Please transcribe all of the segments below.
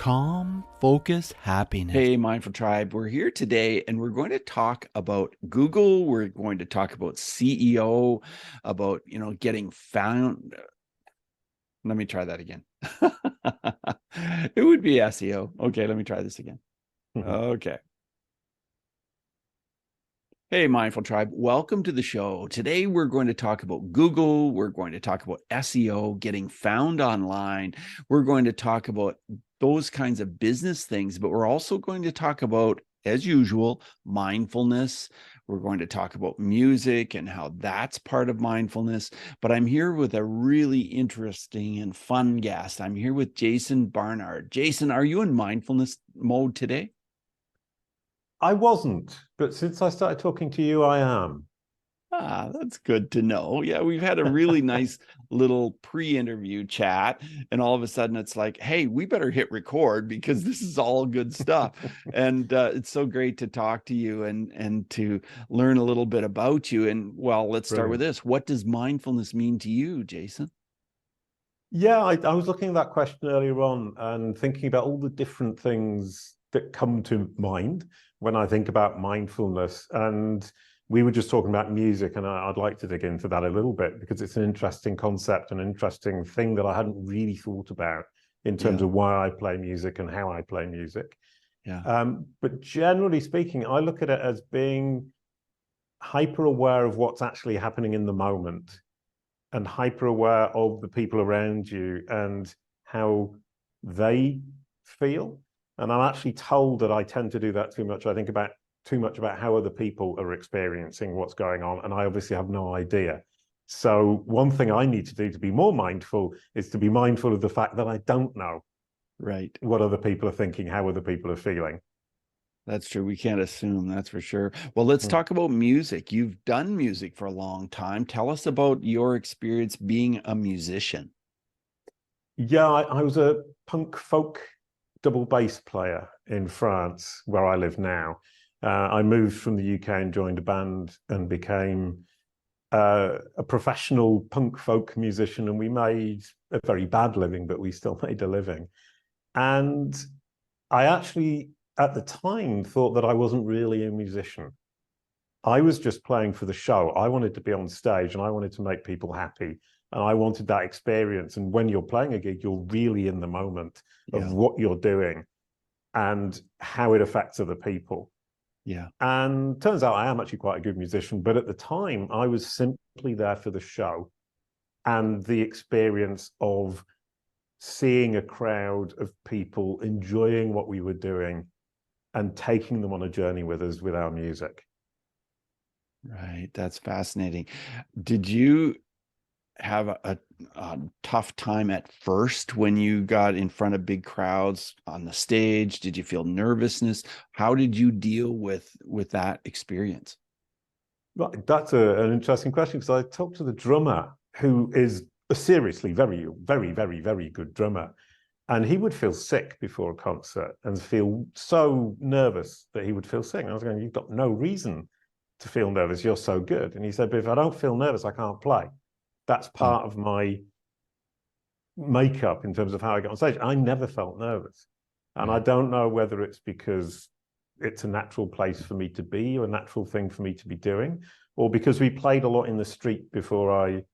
calm, focus, happiness. Hey, Mindful Tribe, we're here today and we're going to talk about Google. We're going to talk about CEO, about, getting found. Let me try that again. It would be SEO. Okay, let me try this again. Okay. Hey, Mindful Tribe, welcome to the show. Today, we're going to talk about Google. We're going to talk about SEO, getting found online. We're going to talk about those kinds of business things, but we're also going to talk about, as usual, mindfulness. We're going to talk about music and how that's part of mindfulness. But I'm here with a really interesting and fun guest. I'm here with Jason Barnard. Jason, are you in mindfulness mode today? I wasn't, but since I started talking to you, I am. That's good to know. Yeah, we've had a really nice little pre-interview chat, and all of a sudden it's like, hey, we better hit record because this is all good stuff. And it's so great to talk to you and to learn a little bit about you. And well, let's start with this. What does mindfulness mean to you, Jason? Yeah, I was looking at that question earlier on and thinking about all the different things that come to mind when I think about mindfulness. And we were just talking about music, and I'd like to dig into that a little bit because it's an interesting concept, an interesting thing that I hadn't really thought about in terms of why I play music and how I play music. Yeah. But generally speaking, I look at it as being hyper aware of what's actually happening in the moment and hyper aware of the people around you and how they feel. And I'm actually told that I tend to do that too much. I think about too much about how other people are experiencing what's going on, and I obviously have no idea. So one thing I need to do to be more mindful is to be mindful of the fact that I don't know what other people are thinking, how other people are feeling. That's true. We can't assume, that's for sure. Well, let's talk about music. You've done music for a long time. Tell us about your experience being a musician. Yeah, I was a punk folk double bass player in France, where I live now. I moved from the UK and joined a band and became a professional punk folk musician, and we made a very bad living, but we still made a living. And I actually, at the time, thought that I wasn't really a musician. I was just playing for the show. I wanted to be on stage and I wanted to make people happy. And I wanted that experience. And when you're playing a gig, you're really in the moment of what you're doing and how it affects other people. Yeah. And turns out I am actually quite a good musician. But at the time, I was simply there for the show and the experience of seeing a crowd of people enjoying what we were doing and taking them on a journey with us with our music. Right. That's fascinating. Did you have a tough time at first when you got in front of big crowds on the stage? Did you feel nervousness? How did you deal with that experience? Well, that's an interesting question, because I talked to the drummer, who is a seriously very, very, very, very good drummer. And he would feel sick before a concert and feel so nervous that he would feel sick. And I was going, you've got no reason to feel nervous. You're so good. And he said, but if I don't feel nervous, I can't play. That's part of my makeup in terms of how I get on stage. I never felt nervous. And I don't know whether it's because it's a natural place for me to be, or a natural thing for me to be doing, or because we played a lot in the street before I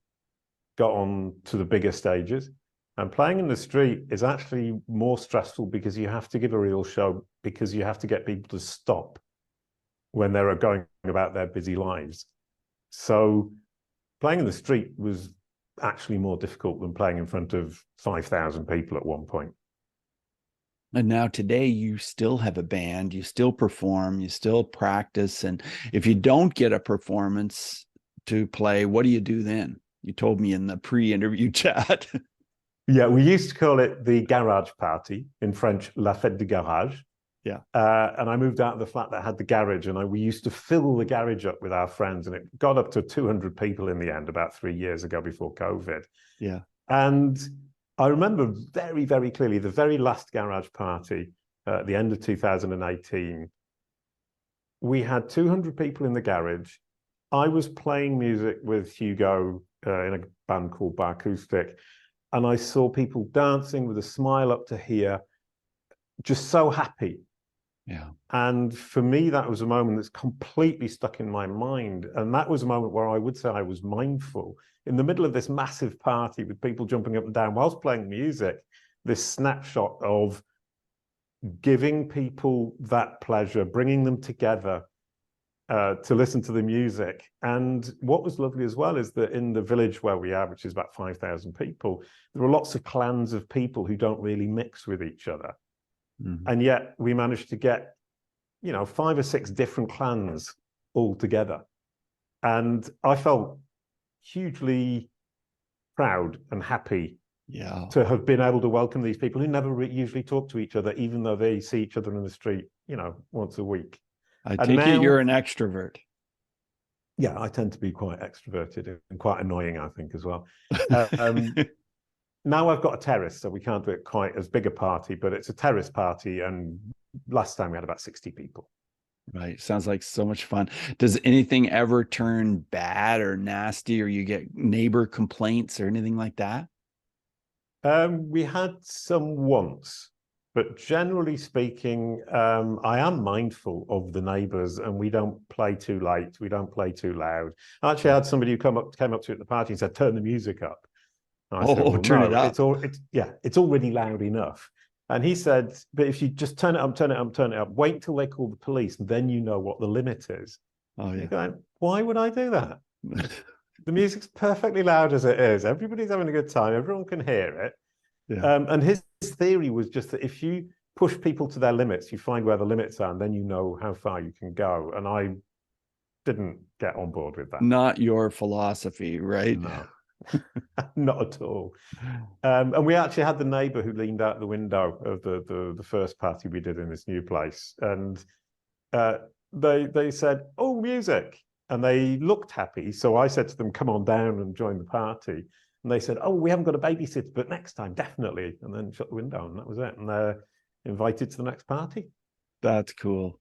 got on to the bigger stages. And playing in the street is actually more stressful because you have to give a real show, because you have to get people to stop when they're going about their busy lives. So playing in the street was actually more difficult than playing in front of 5,000 people at one point. And now today you still have a band, you still perform, you still practice. And if you don't get a performance to play, what do you do then? You told me in the pre-interview chat. Yeah, we used to call it the garage party, in French, la fête de garage. Yeah. And I moved out of the flat that had the garage, and we used to fill the garage up with our friends, and it got up to 200 people in the end about 3 years ago before COVID. Yeah. And I remember very, very clearly the very last garage party at the end of 2018. We had 200 people in the garage. I was playing music with Hugo in a band called Bar Acoustic, and I saw people dancing with a smile up to here. just so happy. Yeah. And for me, that was a moment that's completely stuck in my mind. And that was a moment where I would say I was mindful in the middle of this massive party with people jumping up and down whilst playing music, this snapshot of giving people that pleasure, bringing them together to listen to the music. And what was lovely as well is that in the village where we are, which is about 5,000 people, there are lots of clans of people who don't really mix with each other. Mm-hmm. And yet we managed to get, 5 or 6 different clans all together. And I felt hugely proud and happy to have been able to welcome these people who never usually talk to each other, even though they see each other in the street, once a week. I take it you're an extrovert. Yeah, I tend to be quite extroverted and quite annoying, I think, as well. Now I've got a terrace, so we can't do it quite as big a party, but it's a terrace party. And last time we had about 60 people. Right. Sounds like so much fun. Does anything ever turn bad or nasty, or you get neighbor complaints or anything like that? We had some once, but generally speaking, I am mindful of the neighbours, and we don't play too late. We don't play too loud. I actually had somebody who came up to it at the party and said, "Turn the music up." And I said, well, turn no, it up. It's already loud enough. And he said, but if you just turn it up, wait till they call the police, and then you know what the limit is. Oh, yeah. You're going, why would I do that? The music's perfectly loud as it is. Everybody's having a good time. Everyone can hear it. Yeah. And his theory was just that if you push people to their limits, you find where the limits are, and then you know how far you can go. And I didn't get on board with that. Not your philosophy, right? No. Not at all. And we actually had the neighbor who leaned out the window of the first party we did in this new place, and they said, "Oh, music," and they looked happy. So I said to them, "Come on down and join the party." And they said, "Oh, we haven't got a babysitter, but next time, definitely." And then shut the window, and that was it. And they're invited to the next party. That's cool.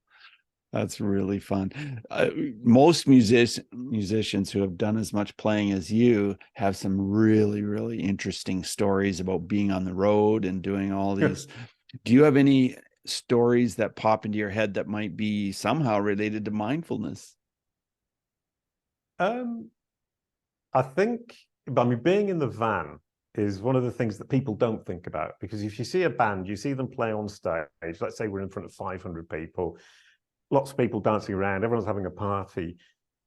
That's really fun. Most musicians who have done as much playing as you have some really, really interesting stories about being on the road and doing all these. Do you have any stories that pop into your head that might be somehow related to mindfulness? I think, being in the van is one of the things that people don't think about, because if you see a band, you see them play on stage. Let's say we're in front of 500 people. Lots of people dancing around, everyone's having a party.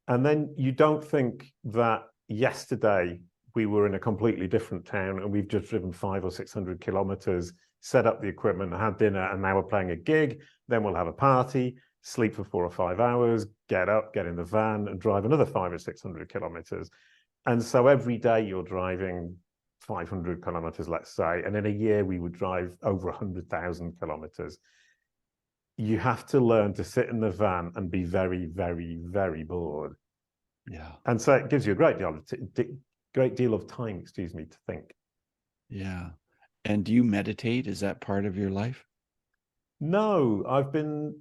And then you don't think that yesterday we were in a completely different town and we've just driven 500 or 600 kilometers, set up the equipment, had dinner, and now we're playing a gig. Then we'll have a party, sleep for 4 or 5 hours, get up, get in the van, and drive another 500 or 600 kilometers. And so every day you're driving 500 kilometers, let's say, and in a year we would drive over 100,000 kilometers. You have to learn to sit in the van and be very, very, very bored. Yeah. And so it gives you a great deal of time, to think. Yeah. And do you meditate? Is that part of your life? No, I've been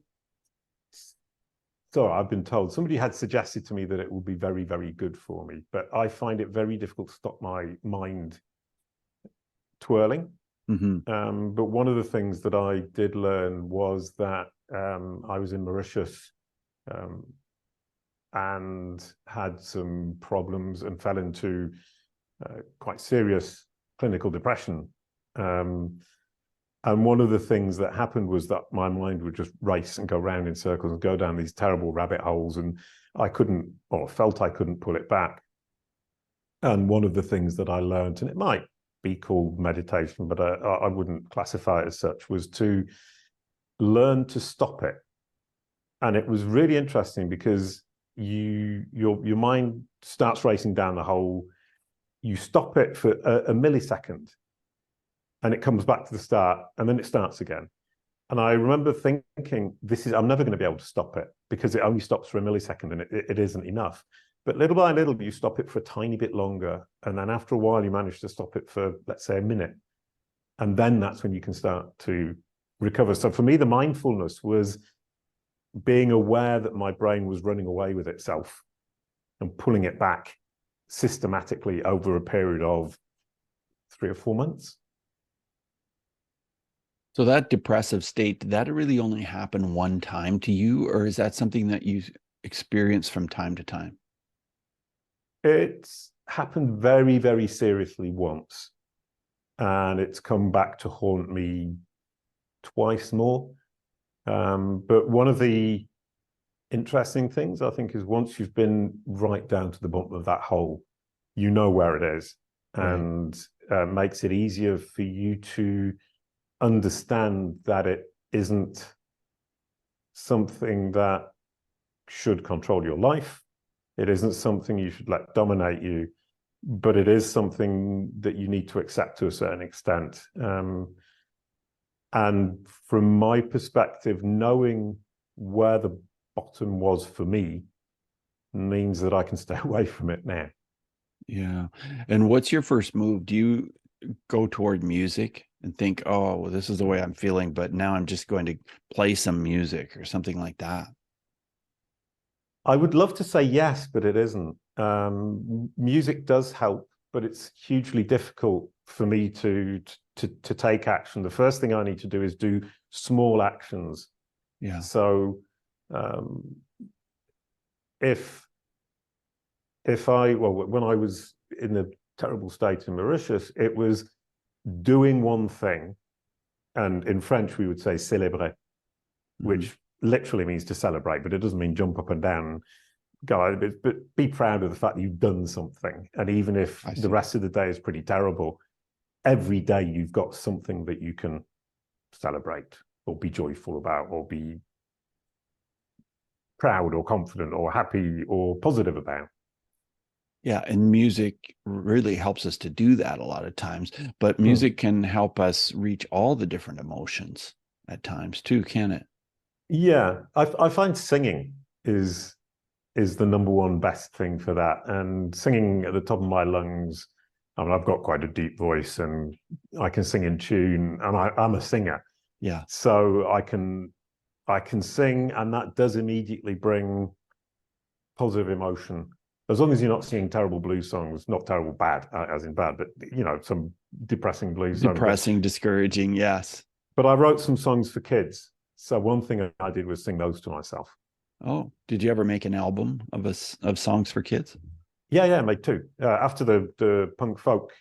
told. Somebody had suggested to me that it would be very, very good for me, but I find it very difficult to stop my mind twirling. Mm-hmm. But one of the things that I did learn was that I was in Mauritius and had some problems and fell into quite serious clinical depression. And one of the things that happened was that my mind would just race and go round in circles and go down these terrible rabbit holes, and I couldn't, or felt I couldn't pull it back. And one of the things that I learned, and it might be called meditation, but I wouldn't classify it as such, was to learn to stop it. And it was really interesting because your mind starts racing down the hole. You stop it for a millisecond, and it comes back to the start, and then it starts again. And I remember thinking, I'm never going to be able to stop it, because it only stops for a millisecond, and it isn't enough. But little by little, you stop it for a tiny bit longer. And then after a while, you manage to stop it for, let's say, a minute. And then that's when you can start to recover. So for me, the mindfulness was being aware that my brain was running away with itself and pulling it back systematically over a period of 3 or 4 months. So that depressive state, did that really only happen one time to you, or is that something that you experience from time to time? It's happened very, very seriously once, and it's come back to haunt me twice more. But one of the interesting things, I think, is once you've been right down to the bottom of that hole, you know where it is, Right. and makes it easier for you to understand that it isn't something that should control your life. It isn't something you should let dominate you, but it is something that you need to accept to a certain extent. And from my perspective, knowing where the bottom was for me means that I can stay away from it now. Yeah. And what's your first move? Do you go toward music and think, oh, well, this is the way I'm feeling, but now I'm just going to play some music or something like that? I would love to say yes, but it isn't. Music does help, but it's hugely difficult for me to take action. The first thing I need to do is do small actions. Yeah. So if when I was in the terrible state in Mauritius, it was doing one thing, and in French we would say célébrer, which literally means to celebrate, but it doesn't mean jump up and down. Go, but be proud of the fact that you've done something, and even if the rest of the day is pretty terrible, every day you've got something that you can celebrate or be joyful about or be proud or confident or happy or positive about. Yeah, and music really helps us to do that a lot of times, but music can help us reach all the different emotions at times too, can it? Yeah, I find singing is the number one best thing for that, and singing at the top of my lungs. I mean, I've got quite a deep voice, and I can sing in tune, and I'm a singer. Yeah. So I can sing, and that does immediately bring positive emotion. As long as you're not singing terrible blues songs, not terrible bad, as in bad, but some depressing blues songs. Depressing, discouraging, yes. But I wrote some songs for kids. So one thing I did was sing those to myself. Oh, did you ever make an album of songs for kids? Yeah, I made two. After the punk folk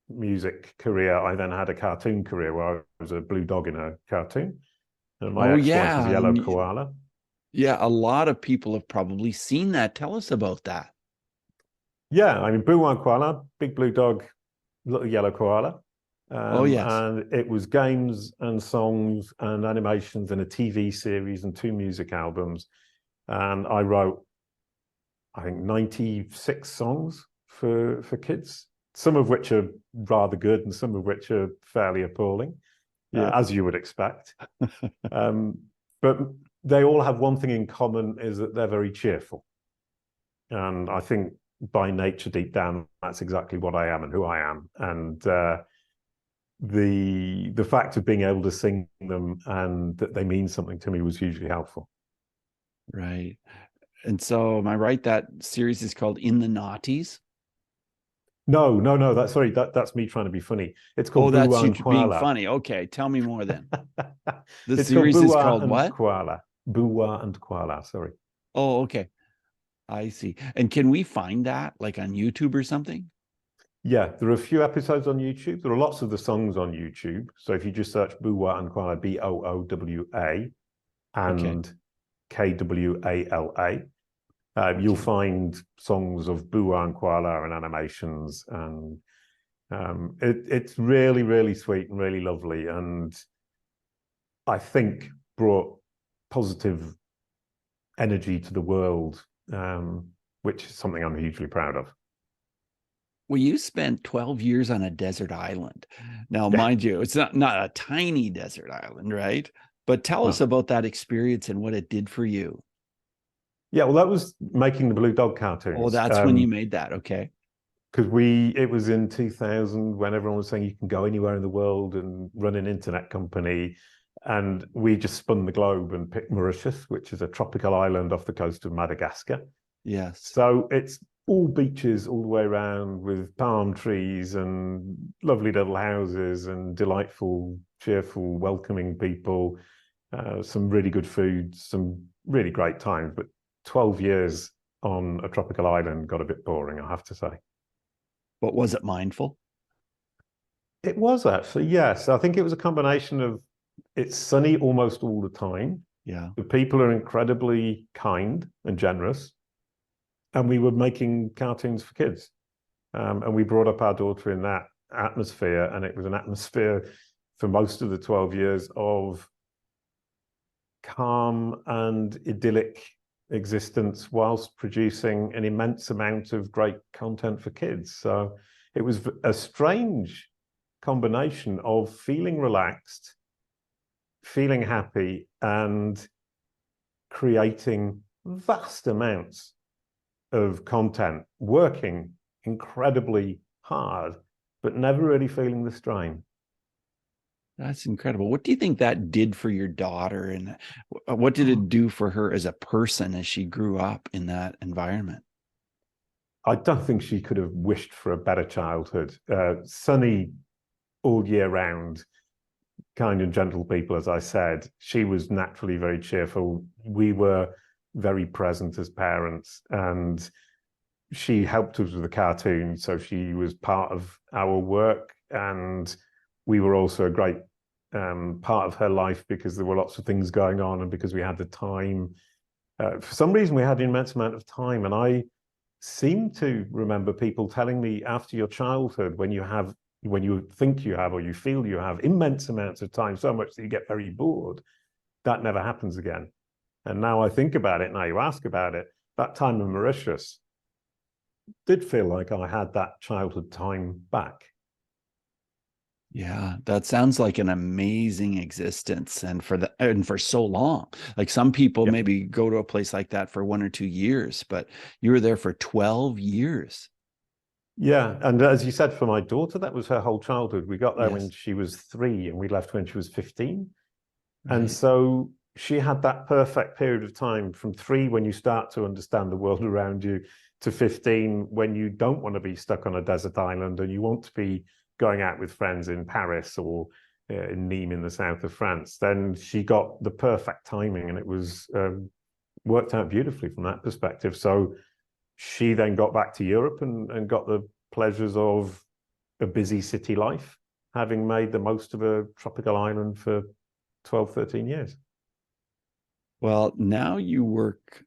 music career, I then had a cartoon career where I was a blue dog in a cartoon. And my ex-wife was a yellow koala. Yeah, a lot of people have probably seen that. Tell us about that. Yeah, I mean, Boo and Koala, big blue dog, little yellow koala. Oh, yes. And it was games and songs and animations and a TV series and two music albums. And I wrote, I think, 96 songs for kids, some of which are rather good and some of which are fairly appalling, as you would expect. But they all have one thing in common, is that they're very cheerful. And I think by nature, deep down, that's exactly what I am and who I am. And the fact of being able to sing them and that they mean something to me was hugely helpful. Right. And so am I right that series is called In the Naughties? No, that's me trying to be funny. It's called that's Boo you and being Koala. funny. Okay, tell me more then. The series is called and what? Koala. Boo and Koala, sorry. Oh, okay. I see. And can we find that like on YouTube or something? Yeah, there are a few episodes on YouTube. There are lots of the songs on YouTube. So if you just search Boowa and Koala, Boowa and Kwala, you'll find songs of Boowa and Koala and animations. And it's really, really sweet and really lovely. And I think brought positive energy to the world, which is something I'm hugely proud of. Well, you spent 12 years on a desert island. Now, Yeah. mind you, it's not a tiny desert island, right? But tell us about that experience and what it did for you. Yeah, well, that was making the Blue Dog cartoons. Oh, that's when you made that. Okay. Because it was in 2000 when everyone was saying you can go anywhere in the world and run an internet company. And we just spun the globe and picked Mauritius, which is a tropical island off the coast of Madagascar. Yes. So it's all beaches all the way around with palm trees and lovely little houses and delightful cheerful, welcoming people, some really good food, some really great times. But 12 years on a tropical island got a bit boring, I have to say. But was it mindful? It was actually, yes. I think it was a combination of it's sunny almost all the time. Yeah. The people are incredibly kind and generous. And we were making cartoons for kids. And we brought up our daughter in that atmosphere. And it was an atmosphere for most of the 12 years of calm and idyllic existence whilst producing an immense amount of great content for kids. So it was a strange combination of feeling relaxed, feeling happy, and creating vast amounts of content, working incredibly hard, but never really feeling the strain. That's incredible. What do you think that did for your daughter, and what did it do for her as a person as she grew up in that environment? I don't think she could have wished for a better childhood. Sunny all year round, kind and gentle people, as I said. She was naturally very cheerful. We were very present as parents, and she helped us with the cartoon. So she was part of our work, and we were also a great part of her life because there were lots of things going on and because we had the time. For some reason, we had an immense amount of time. And I seem to remember people telling me after your childhood, when you think you have or you feel you have immense amounts of time, so much that you get very bored, that never happens again. And now I think about it, now you ask about it, that time in Mauritius did feel like I had that childhood time back. Yeah, that sounds like an amazing existence, and for so long. Like some people maybe go to a place like that for 1 or 2 years, but you were there for 12 years. Yeah, and as you said, for my daughter, that was her whole childhood. We got there when Yes. she was 3 and we left when she was 15. Right. And so she had that perfect period of time from 3, when you start to understand the world around you, to 15, when you don't want to be stuck on a desert island and you want to be going out with friends in Paris or in Nîmes in the south of France. Then she got the perfect timing, and it was worked out beautifully from that perspective. So she then got back to Europe and got the pleasures of a busy city life, having made the most of a tropical island for 12, 13 years. Well, now you work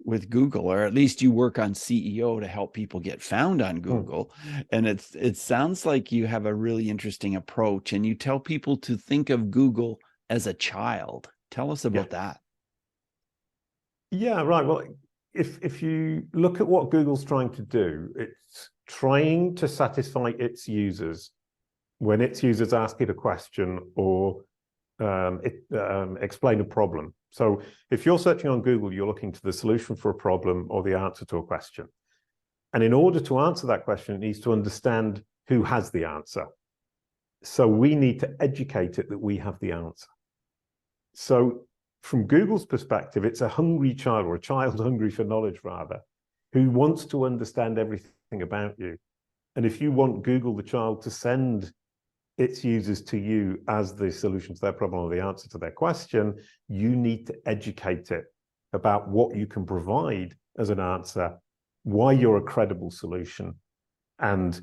with Google, or at least you work on CEO to help people get found on Google. And it sounds like you have a really interesting approach, and you tell people to think of Google as a child. Tell us about that. Yeah, right. Well, if you look at what Google's trying to do, it's trying to satisfy its users when its users ask it a question or explain a problem. So if you're searching on Google, you're looking to the solution for a problem or the answer to a question. And in order to answer that question, it needs to understand who has the answer. So we need to educate it that we have the answer. So from Google's perspective, it's a hungry child, or a child hungry for knowledge, rather, who wants to understand everything about you. And if you want Google, the child, to send its users to you as the solution to their problem or the answer to their question, you need to educate it about what you can provide as an answer, why you're a credible solution, and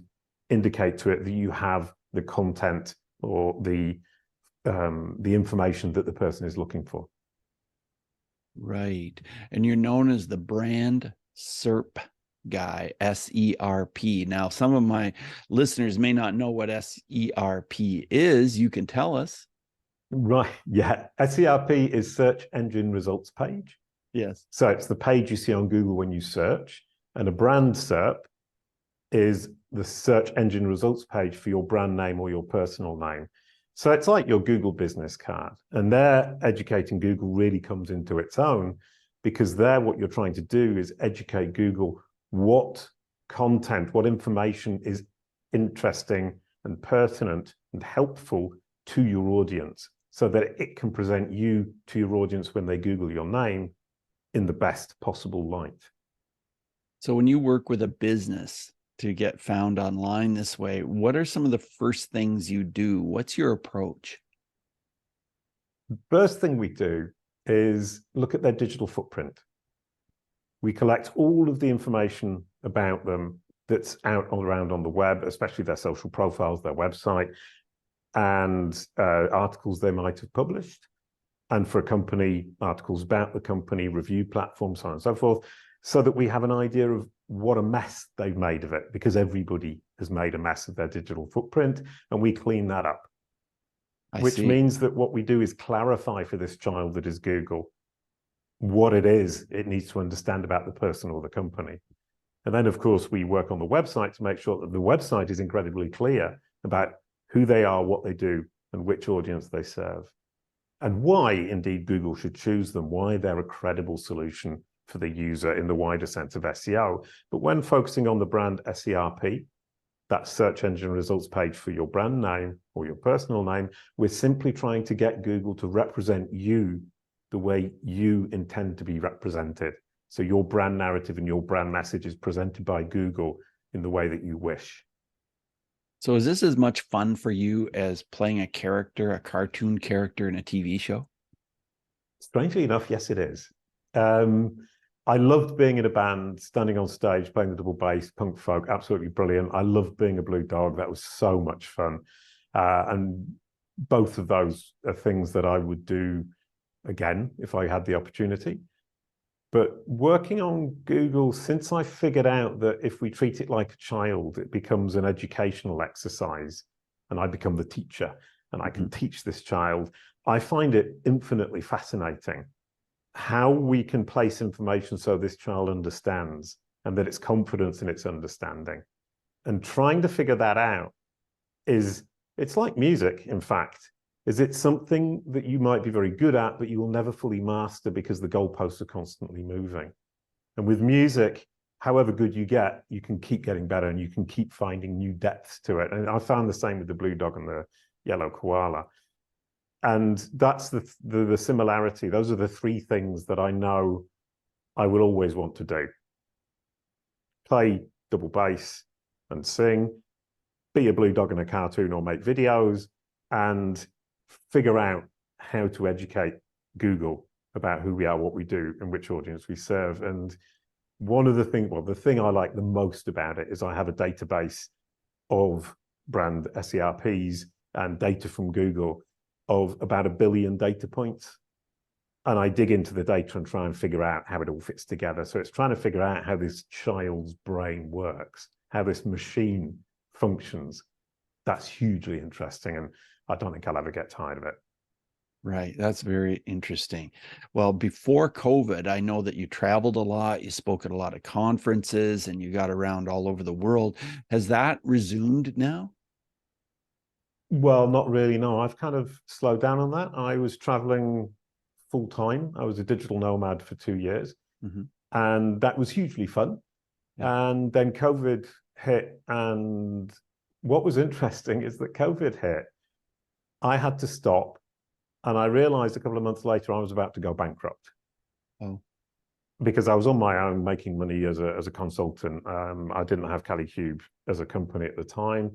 indicate to it that you have the content or the information that the person is looking for. Right. And you're known as the brand SERP guy, SERP. Now, some of my listeners may not know what SERP is. You can tell us. Right. Yeah. SERP is search engine results page. Yes. So it's the page you see on Google when you search. And a brand SERP is the search engine results page for your brand name or your personal name. So it's like your Google business card. And there, educating Google really comes into its own, because there what you're trying to do is educate Google what content, what information is interesting and pertinent and helpful to your audience, so that it can present you to your audience when they Google your name in the best possible light. So when you work with a business to get found online this way, what are some of the first things you do? What's your approach? First thing we do is look at their digital footprint. We collect all of the information about them that's out all around on the web, especially their social profiles, their website, and articles they might have published. And for a company, articles about the company, review platforms, so on and so forth, so that we have an idea of what a mess they've made of it, because everybody has made a mess of their digital footprint, and we clean that up. Which means that what we do is clarify for this child that is Google what it is it needs to understand about the person or the company. And then, of course, we work on the website to make sure that the website is incredibly clear about who they are, what they do, and which audience they serve. And why, indeed, Google should choose them, why they're a credible solution for the user in the wider sense of SEO. But when focusing on the brand SERP, that search engine results page for your brand name or your personal name, we're simply trying to get Google to represent you the way you intend to be represented. So your brand narrative and your brand message is presented by Google in the way that you wish. So is this as much fun for you as playing a character, a cartoon character in a TV show? Strangely enough, yes, it is. I loved being in a band, standing on stage, playing the double bass, punk folk, absolutely brilliant. I loved being a blue dog. That was so much fun. And both of those are things that I would do again if I had the opportunity. But working on Google, since I figured out that if we treat it like a child, it becomes an educational exercise, and I become the teacher, and I can teach this child, I find it infinitely fascinating how we can place information so this child understands and that it's confidence in its understanding. And trying to figure that out it's like music, in fact. Is it something that you might be very good at, but you will never fully master because the goalposts are constantly moving? And with music, however good you get, you can keep getting better and you can keep finding new depths to it. And I found the same with the blue dog and the yellow koala. And that's the similarity. Those are the three things that I know I will always want to do. Play double bass and sing, be a blue dog in a cartoon or make videos, and figure out how to educate Google about who we are, what we do, and which audience we serve. And one of the things, well, the thing I like the most about it is I have a database of brand SERPs and data from Google of about 1 billion data points. And I dig into the data and try and figure out how it all fits together. So it's trying to figure out how this child's brain works, how this machine functions. That's hugely interesting. And I don't think I'll ever get tired of it. Right. That's very interesting. Well, before COVID, I know that you traveled a lot, you spoke at a lot of conferences, and you got around all over the world. Has that resumed now? Well, not really, no. I've kind of slowed down on that. I was traveling full time. I was a digital nomad for 2 years, and that was hugely fun. Yeah. And then COVID hit, and what was interesting is that COVID hit. I had to stop, and I realized a couple of months later I was about to go bankrupt. Oh. Because I was on my own making money as a consultant. I didn't have Kalicube as a company at the time.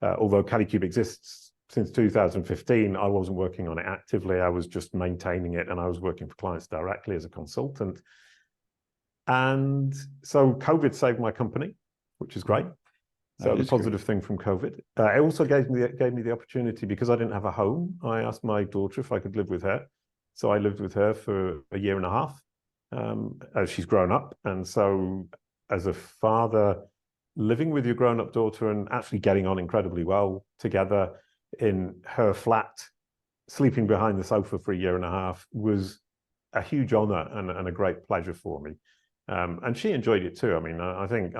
Although Kalicube exists since 2015, I wasn't working on it actively. I was just maintaining it, and I was working for clients directly as a consultant. And so COVID saved my company, which is great. So the positive thing from COVID. It also gave me the opportunity, because I didn't have a home. I asked my daughter if I could live with her. So I lived with her for 1.5 years as she's grown up. And so as a father, living with your grown-up daughter and actually getting on incredibly well together in her flat, sleeping behind the sofa for 1.5 years was a huge honor and a great pleasure for me. And she enjoyed it too. I mean, I think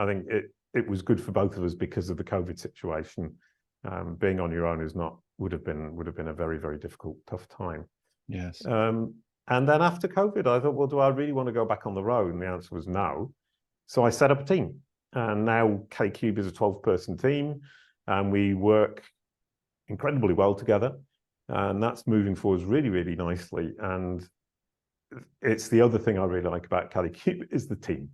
it was good for both of us because of the COVID situation. Being on your own would have been a very, very difficult, tough time. Yes. And then after COVID, I thought, well, do I really want to go back on the road? And the answer was no. So I set up a team. And now Kalicube is a 12-person team, and we work incredibly well together. And that's moving forwards really, really nicely. And it's the other thing I really like about Kalicube is the team.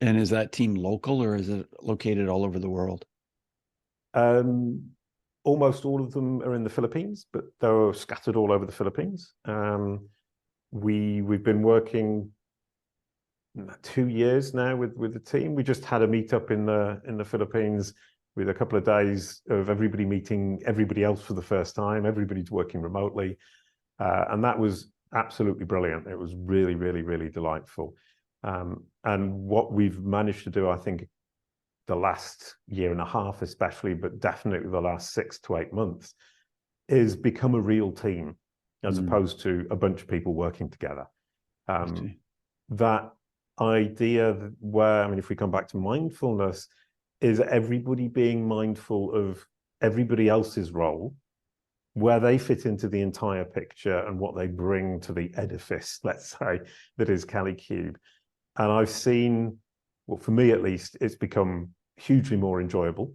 And is that team local, or is it located all over the world? almost all of them are in the Philippines, but they're scattered all over the Philippines. We've been working 2 years now with the team. We just had a meetup in the Philippines with a couple of days of everybody meeting everybody else for the first time. Everybody's working remotely, and that was absolutely brilliant. It was really, really, really delightful. And what we've managed to do, I think, the last year and a half, especially, but definitely the last 6 to 8 months, is become a real team as opposed to a bunch of people working together. That idea where, I mean, if we come back to mindfulness, is everybody being mindful of everybody else's role, where they fit into the entire picture and what they bring to the edifice, let's say, that is Kalicube. And I've seen, well, for me at least, it's become hugely more enjoyable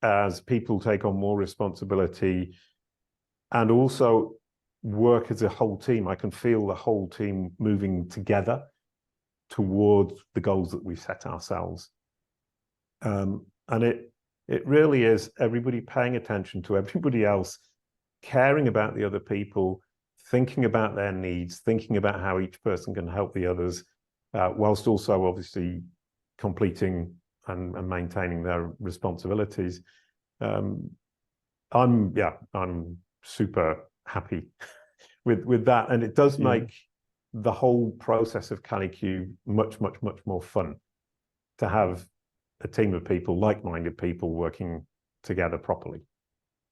as people take on more responsibility and also work as a whole team. I can feel the whole team moving together towards the goals that we've set ourselves. And it really is everybody paying attention to everybody else, caring about the other people, thinking about their needs, thinking about how each person can help the others, whilst also obviously completing and maintaining their responsibilities. I'm super happy with that, and it does make the whole process of Kalicube much, much, much more fun to have a team of people, like-minded people, working together properly.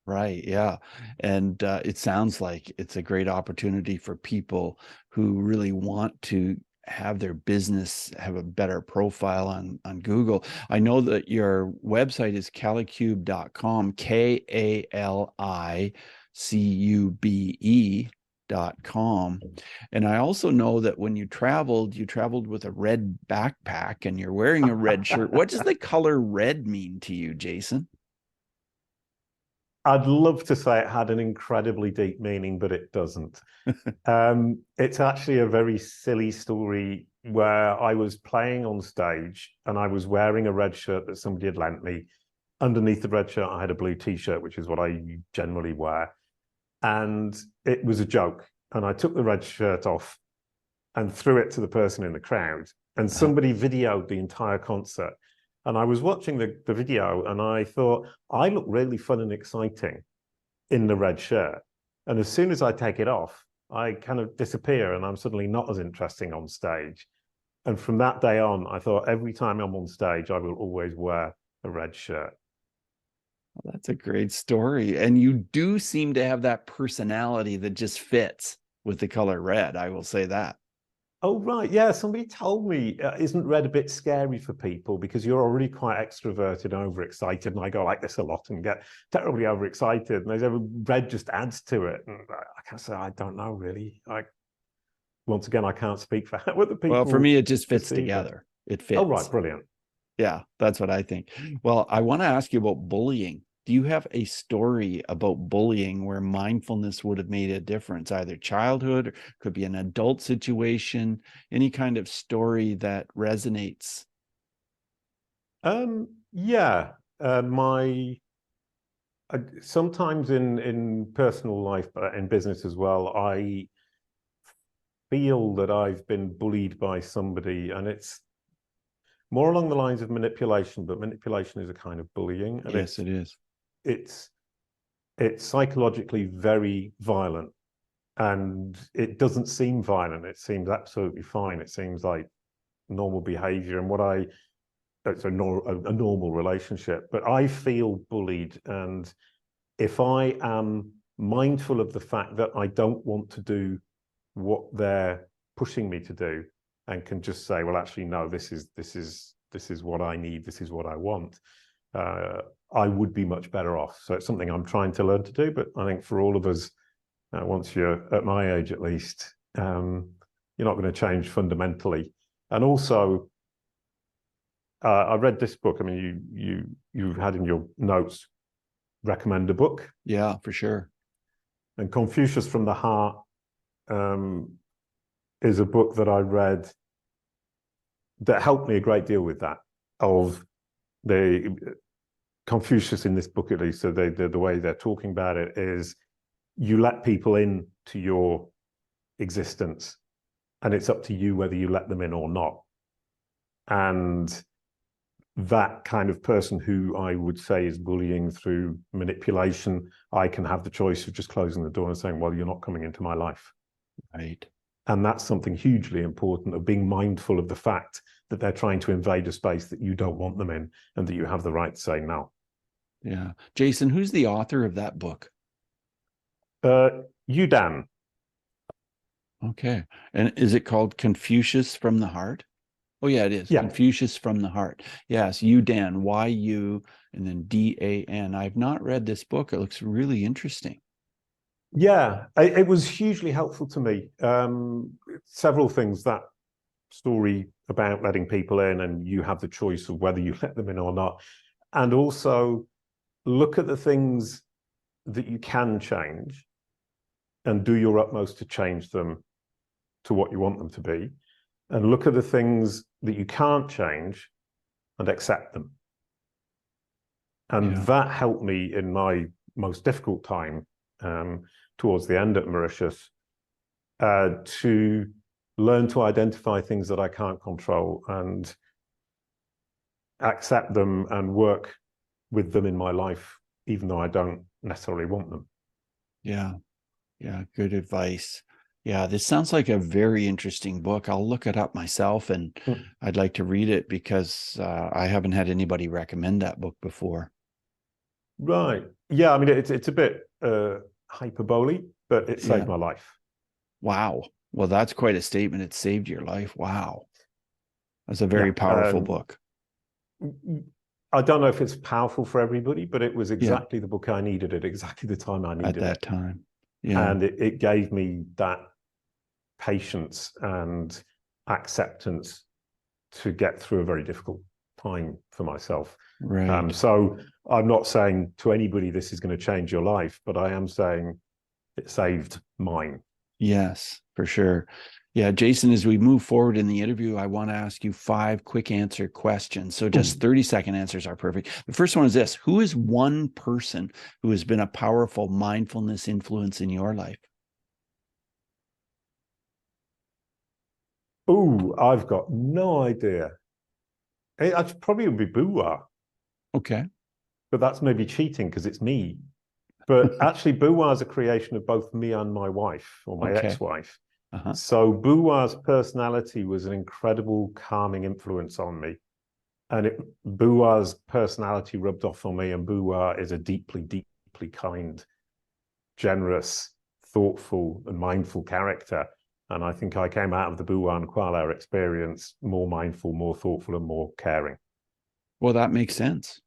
Right. Yeah. And it sounds like it's a great opportunity for people who really want to have their business have a better profile on Google. I know that your website is kalicube.com, KALICUBE.com. And I also know that when you traveled with a red backpack and you're wearing a red shirt. What does the color red mean to you, Jason? I'd love to say it had an incredibly deep meaning, but it doesn't. It's actually a very silly story where I was playing on stage and I was wearing a red shirt that somebody had lent me. Underneath the red shirt, I had a blue t-shirt, which is what I generally wear. And it was a joke. And I took the red shirt off and threw it to the person in the crowd. And somebody videoed the entire concert. And I was watching the video and I thought, I look really fun and exciting in the red shirt. And as soon as I take it off, I kind of disappear and I'm suddenly not as interesting on stage. And from that day on, I thought every time I'm on stage, I will always wear a red shirt. Well, that's a great story. And you do seem to have that personality that just fits with the color red. I will say that. Oh, right. Yeah. Somebody told me, isn't red a bit scary for people because you're already quite extroverted and overexcited? And I go like this a lot and get terribly overexcited. And they say, red just adds to it. And I can't say, I don't know, really. Once again, I can't speak for what the people. Well, for me, it just fits together. It fits. Oh, right. Brilliant. Yeah, that's what I think. Well, I want to ask you about bullying. Do you have a story about bullying where mindfulness would have made a difference, either childhood, or could be an adult situation, any kind of story that resonates? Yeah. Sometimes in personal life, but in business as well, I feel that I've been bullied by somebody, and it's more along the lines of manipulation, but manipulation is a kind of bullying. And yes, it is. It's psychologically very violent, and it doesn't seem violent. It seems absolutely fine. It seems like normal behavior and it's a normal relationship. But I feel bullied, and if I am mindful of the fact that I don't want to do what they're pushing me to do, and can just say, well, actually, no, this is what I need. This is what I want. I would be much better off. So it's something I'm trying to learn to do. But I think for all of us, once you're at my age at least, you're not going to change fundamentally. And also, I read this book. I mean, you had in your notes, recommend a book. Yeah, for sure. And Confucius from the Heart is a book that I read that helped me a great deal with that, of Confucius in this book, at least, so the way they're talking about it is you let people into your existence, and it's up to you whether you let them in or not. And that kind of person who I would say is bullying through manipulation, I can have the choice of just closing the door and saying, well, you're not coming into my life. Right. And that's something hugely important, of being mindful of the fact that they're trying to invade a space that you don't want them in, and that you have the right to say no. Yeah. Jason, who's the author of that book? You, Dan. Okay. And is it called Confucius from the Heart? Oh, yeah, it is. Yeah. Confucius from the Heart. Yes. You, Dan, Y-U, and then D-A-N. I've not read this book. It looks really interesting. Yeah, it was hugely helpful to me. Several things, that story about letting people in, and you have the choice of whether you let them in or not. And also look at the things that you can change and do your utmost to change them to what you want them to be. And look at the things that you can't change and accept them. And that helped me in my most difficult time, towards the end at Mauritius, to learn to identify things that I can't control and accept them and work with them in my life, even though I don't necessarily want them. Yeah. Yeah. Good advice. Yeah. This sounds like a very interesting book. I'll look it up myself, and I'd like to read it because I haven't had anybody recommend that book before. Right. Yeah. I mean, it's a bit hyperbole, but it saved my life. Wow. Well, that's quite a statement. It saved your life. Wow. That's a very powerful book. I don't know if it's powerful for everybody, but it was exactly the book I needed at exactly the time I needed at that it. time. Yeah. And it gave me that patience and acceptance to get through a very difficult time for myself. Right. So I'm not saying to anybody this is going to change your life, but I am saying it saved mine. Yes, for sure. Yeah, Jason, as we move forward in the interview, I want to ask you 5 quick answer questions. So just 30-second answers are perfect. The first one is this: who is one person who has been a powerful mindfulness influence in your life? Oh, I've got no idea. It probably would be Buwa. Okay. But that's maybe cheating because it's me. But actually, Buwa is a creation of both me and my wife, or my ex-wife. So Buwa's personality was an incredible calming influence on me. And Buwa's personality rubbed off on me, and Buwa is a deeply, deeply kind, generous, thoughtful, and mindful character. And I think I came out of the Buwa and Kuala experience more mindful, more thoughtful, and more caring. Well, that makes sense.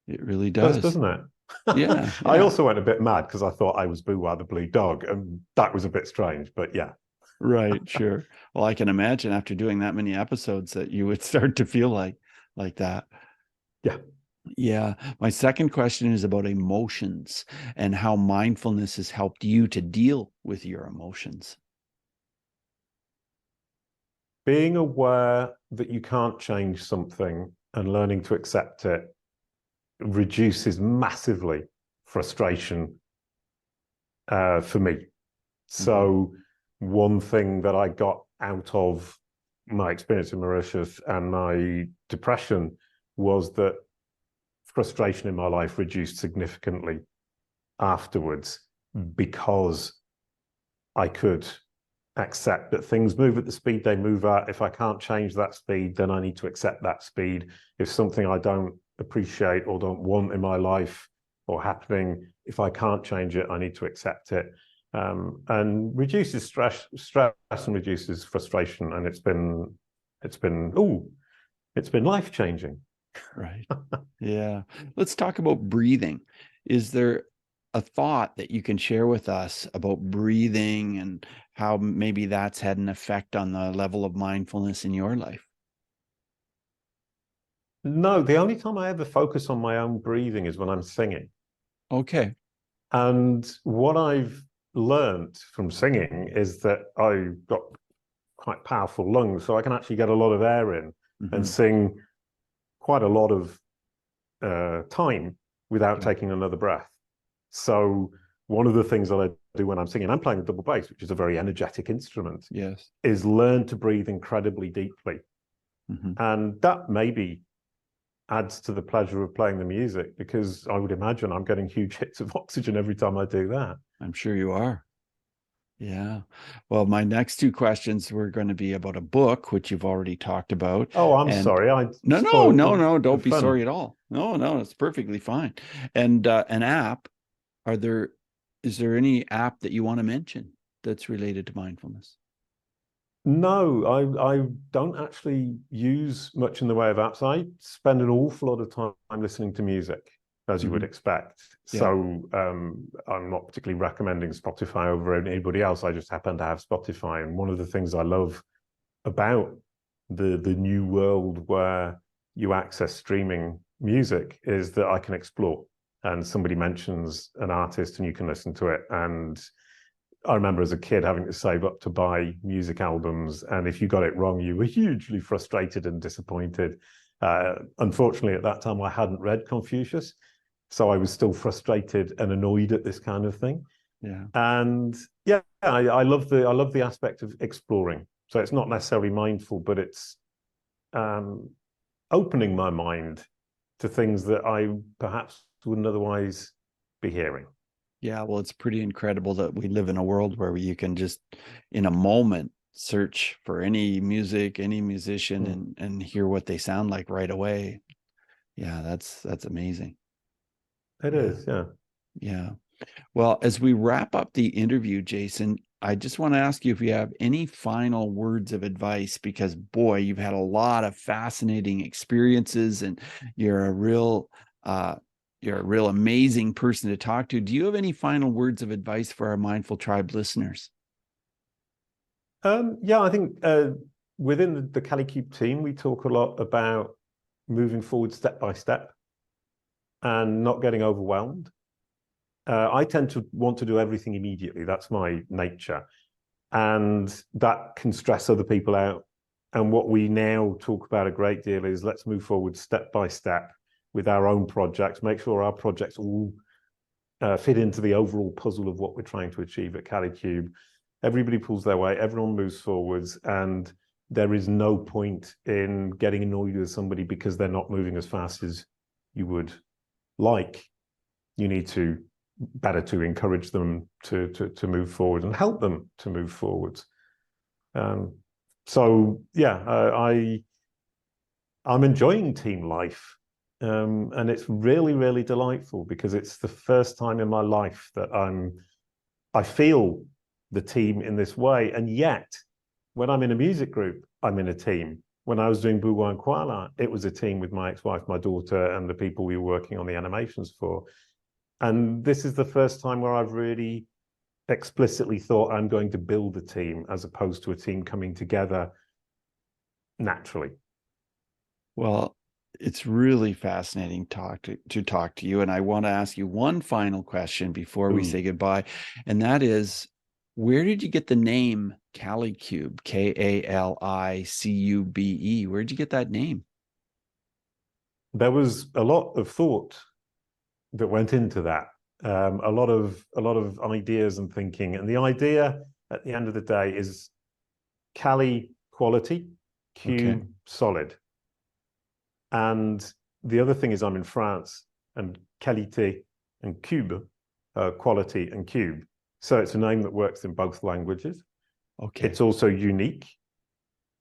It really does. Doesn't it? Yeah. I also went a bit mad because I thought I was Buwa the blue dog, and that was a bit strange, but yeah. Right, sure. Well, I can imagine after doing that many episodes that you would start to feel like that. Yeah. Yeah. My second question is about emotions and how mindfulness has helped you to deal with your emotions. Being aware that you can't change something and learning to accept it reduces massively frustration for me. So one thing that I got out of my experience in Mauritius and my depression was that frustration in my life reduced significantly afterwards, because I could accept that things move at the speed they move at. If I can't change that speed, then I need to accept that speed. If something I don't appreciate or don't want in my life or happening, if I can't change it, I need to accept it. And reduces stress and reduces frustration. And it's been life-changing. Right. Yeah. Let's talk about breathing. Is there a thought that you can share with us about breathing and how maybe that's had an effect on the level of mindfulness in your life? No, the only time I ever focus on my own breathing is when I'm singing. Okay. And what I've learned from singing is that I've got quite powerful lungs, so I can actually get a lot of air in and sing quite a lot of time without Okay. taking another breath. So one of the things that I do when I'm singing, I'm playing the double bass, which is a very energetic instrument, Yes. is learn to breathe incredibly deeply. Mhm. And that maybe adds to the pleasure of playing the music, because I would imagine I'm getting huge hits of oxygen every time I do that. I'm sure you are. Yeah. Well, my next two questions were going to be about a book, which you've already talked about. Oh, I'm And sorry. I no, spoiled no, the don't be fun. sorry at all. No, it's perfectly fine. And an app, is there any app that you want to mention that's related to mindfulness? No, I don't actually use much in the way of apps. I spend an awful lot of time listening to music, as you would Mhm. expect. Yeah. So I'm not particularly recommending Spotify over anybody else. I just happen to have Spotify. And one of the things I love about the new world where you access streaming music is that I can explore. And somebody mentions an artist and you can listen to it. And I remember as a kid having to save up to buy music albums, and if you got it wrong, you were hugely frustrated and disappointed. Unfortunately, at that time, I hadn't read Confucius, so I was still frustrated and annoyed at this kind of thing. Yeah. And yeah, I love the aspect of exploring. So it's not necessarily mindful, but it's opening my mind to things that I perhaps wouldn't otherwise be hearing. Yeah. Well, it's pretty incredible that we live in a world where you can just in a moment search for any music, any musician, and hear what they sound like right away. Yeah, that's amazing. It is, yeah. Yeah. Well, as we wrap up the interview, Jason, I just want to ask you if you have any final words of advice, because boy, you've had a lot of fascinating experiences and you're a real amazing person to talk to. Do you have any final words of advice for our Mindful Tribe listeners? Yeah, I think within the CaliCube team, we talk a lot about moving forward step by step and not getting overwhelmed. I tend to want to do everything immediately. That's my nature. And that can stress other people out. And what we now talk about a great deal is let's move forward step by step with our own projects, make sure our projects all fit into the overall puzzle of what we're trying to achieve at CaliCube. Everybody pulls their weight, everyone moves forwards, and there is no point in getting annoyed with somebody because they're not moving as fast as you would like. You need to better to encourage them to move forward and help them to move forwards. So yeah, I'm enjoying team life, and it's really, really delightful because it's the first time in my life that I feel the team in this way. And yet, when I'm in a music group, I'm in a team. When I was doing Buwa and Kuala, it was a team with my ex-wife, my daughter, and the people we were working on the animations for. And this is the first time where I've really explicitly thought I'm going to build a team as opposed to a team coming together naturally. Well, it's really fascinating to talk to you. And I want to ask you one final question before we say goodbye. And that is, where did you get the name CaliCube, KALICUBE? Where did you get that name? There was a lot of thought that went into that. A lot of ideas and thinking. And the idea at the end of the day is Cali quality, cube solid. And the other thing is I'm in France, and qualité and cube, quality and cube. So it's a name that works in both languages. Okay. It's also unique,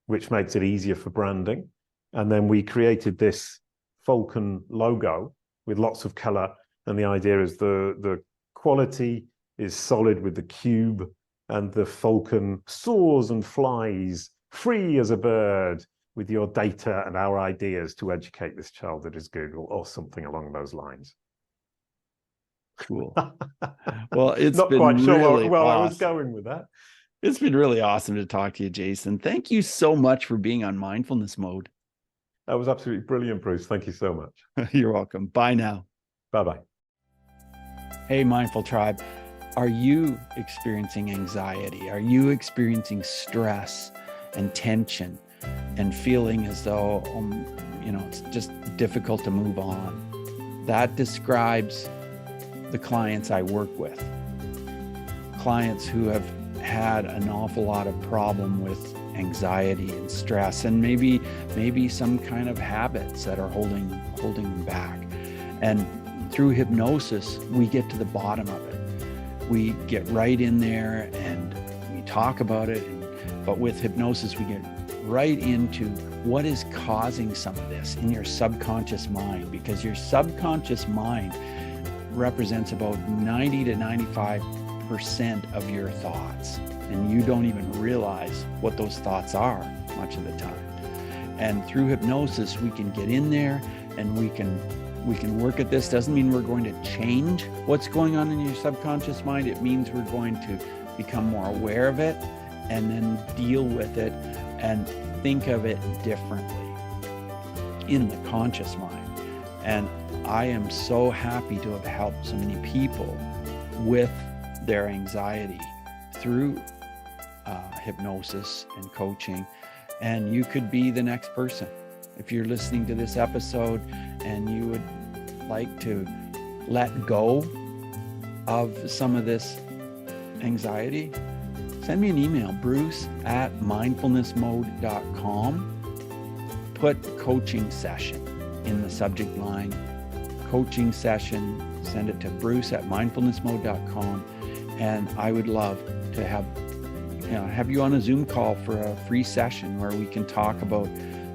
which makes it easier for branding. And then we created this falcon logo with lots of color. And the idea is the quality is solid with the cube, and the falcon soars and flies free as a bird with your data and our ideas to educate this child that is Google, or something along those lines. Cool. Well, it's not been quite sure really where awesome. I was going with that. It's been really awesome to talk to you, Jason. Thank you so much for being on Mindfulness Mode. That was absolutely brilliant, Bruce. Thank you so much. You're welcome. Bye now. Bye-bye. Hey, Mindful Tribe. Are you experiencing anxiety? Are you experiencing stress and tension and feeling as though, it's just difficult to move on? that describes the clients I work with. Clients who have had an awful lot of problem with anxiety and stress, and maybe some kind of habits that are holding them back. And through hypnosis, we get to the bottom of it. We get right in there and we talk about it. But with hypnosis, we get right into what is causing some of this in your subconscious mind, because your subconscious mind represents about 90 to 95% of your thoughts. And you don't even realize what those thoughts are much of the time. And through hypnosis, we can get in there and we can work at this. Doesn't mean we're going to change what's going on in your subconscious mind. It means we're going to become more aware of it and then deal with it and think of it differently in the conscious mind. And I am so happy to have helped so many people with their anxiety through hypnosis and coaching. And you could be the next person. If you're listening to this episode and you would like to let go of some of this anxiety, send me an email, bruce@mindfulnessmode.com. Put coaching session in the subject line, coaching session, send it to bruce@mindfulnessmode.com. And I would love to have you on a Zoom call for a free session where we can talk about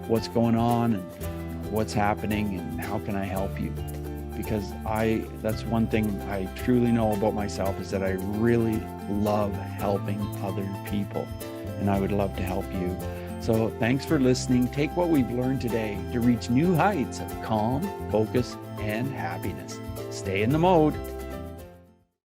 what's going on and what's happening and how can I help you. Because that's one thing I truly know about myself, is that I really love helping other people, and I would love to help you. So thanks for listening. Take what we've learned today to reach new heights of calm, focus, and happiness. Stay in the mode.